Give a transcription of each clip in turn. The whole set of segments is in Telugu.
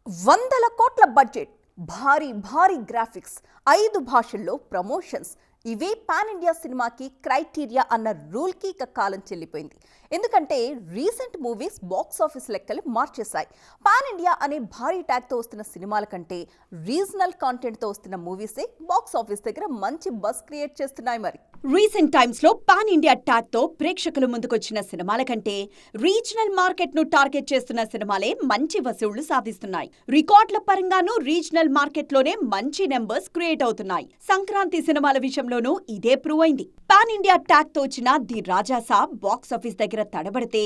వందల కోట్ల బడ్జెట్, భారీ భారీ గ్రాఫిక్స్, 5 భాషల్లో ప్రమోషన్స్ ఇవే పాన్ ఇండియా సినిమాకి క్రైటీరియా అన్న రూల్కి కాలం చెల్లిపోయింది. ఎందుకంటే రీసెంట్ మూవీస్ బాక్స్ ఆఫీస్ లెక్కలు మార్చేశాయి. పాన్ ఇండియా అనే భారీ ట్యాగ్తో వస్తున్న సినిమాల కంటే రీజనల్ కాంటెంట్తో వస్తున్న మూవీసే బాక్స్ ఆఫీస్ దగ్గర మంచి బస్ క్రియేట్ చేస్తున్నాయి. మరి రీసెంట్ టైమ్స్ లో పాన్ ఇండియా ట్యాగ్ తో ప్రేక్షకుల ముందుకొచ్చిన సినిమాల కంటే రీజనల్ మార్కెట్ ను టార్గెట్ చేస్తున్న సినిమాలే మంచి వసూళ్లు సాధిస్తున్నాయి. రికార్డుల పరంగానూ రీజనల్ మార్కెట్ లోనే మంచి నెంబర్స్ క్రియేట్ అవుతున్నాయి. సంక్రాంతి సినిమాల విషయంలోనూ ఇదే ప్రూవ్ అయింది. పాన్ ఇండియా ట్యాగ్ తో వచ్చిన ది రాజాసా బాక్స్ ఆఫీస్ దగ్గర తడబడితే,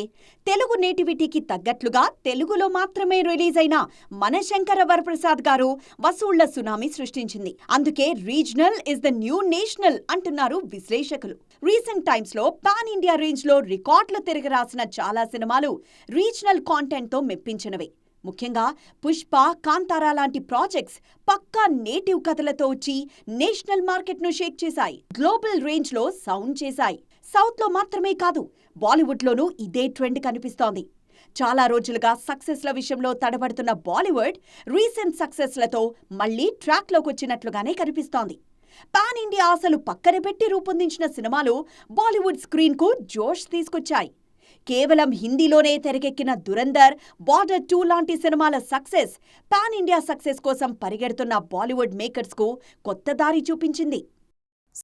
తెలుగు నేటివిటీకి తగ్గట్లుగా తెలుగులో మాత్రమే రిలీజ్ అయిన మన శంకర వరప్రసాద్ గారు వసూళ్ల సునామీ సృష్టించింది. అందుకే regional is the new national అంటున్నారు విశ్లేషకులు. రీసెంట్ టైమ్స్ లో పాన్ ఇండియా రేంజ్ లో రికార్డులు తిరగరాసిన చాలా సినిమాలు రీజనల్ కాంటెంట్ తో మెప్పించినవే. ముఖ్యంగా పుష్ప, కాంతారా లాంటి ప్రాజెక్ట్స్ పక్కా నేటివ్ కథలతో వచ్చి నేషనల్ మార్కెట్ ను షేక్ చేశాయి. గ్లోబల్ రేంజ్ లో సౌండ్ చేశాయి. సౌత్ లో మాత్రమే కాదు, బాలీవుడ్ లోనూ ఇదే ట్రెండ్ కనిపిస్తోంది. చాలా రోజులుగా సక్సెస్ల విషయంలో తడబడుతున్న బాలీవుడ్ రీసెంట్ సక్సెస్లతో మళ్లీ ట్రాక్ లోకి వచ్చినట్లుగానే కనిపిస్తోంది. పాన్ ఇండియా ఆశలు పక్కన పెట్టి రూపొందించిన సినిమాలు బాలీవుడ్ స్క్రీన్ కు జోష్ తీసుకొచ్చాయి. కేవలం హిందీలోనే తెరకెక్కిన దురంధర్, బార్డర్ 2 లాంటి సినిమాల సక్సెస్ పాన్ ఇండియా సక్సెస్ కోసం పరిగెడుతున్న బాలీవుడ్ మేకర్స్ కు కొత్త దారి చూపించింది.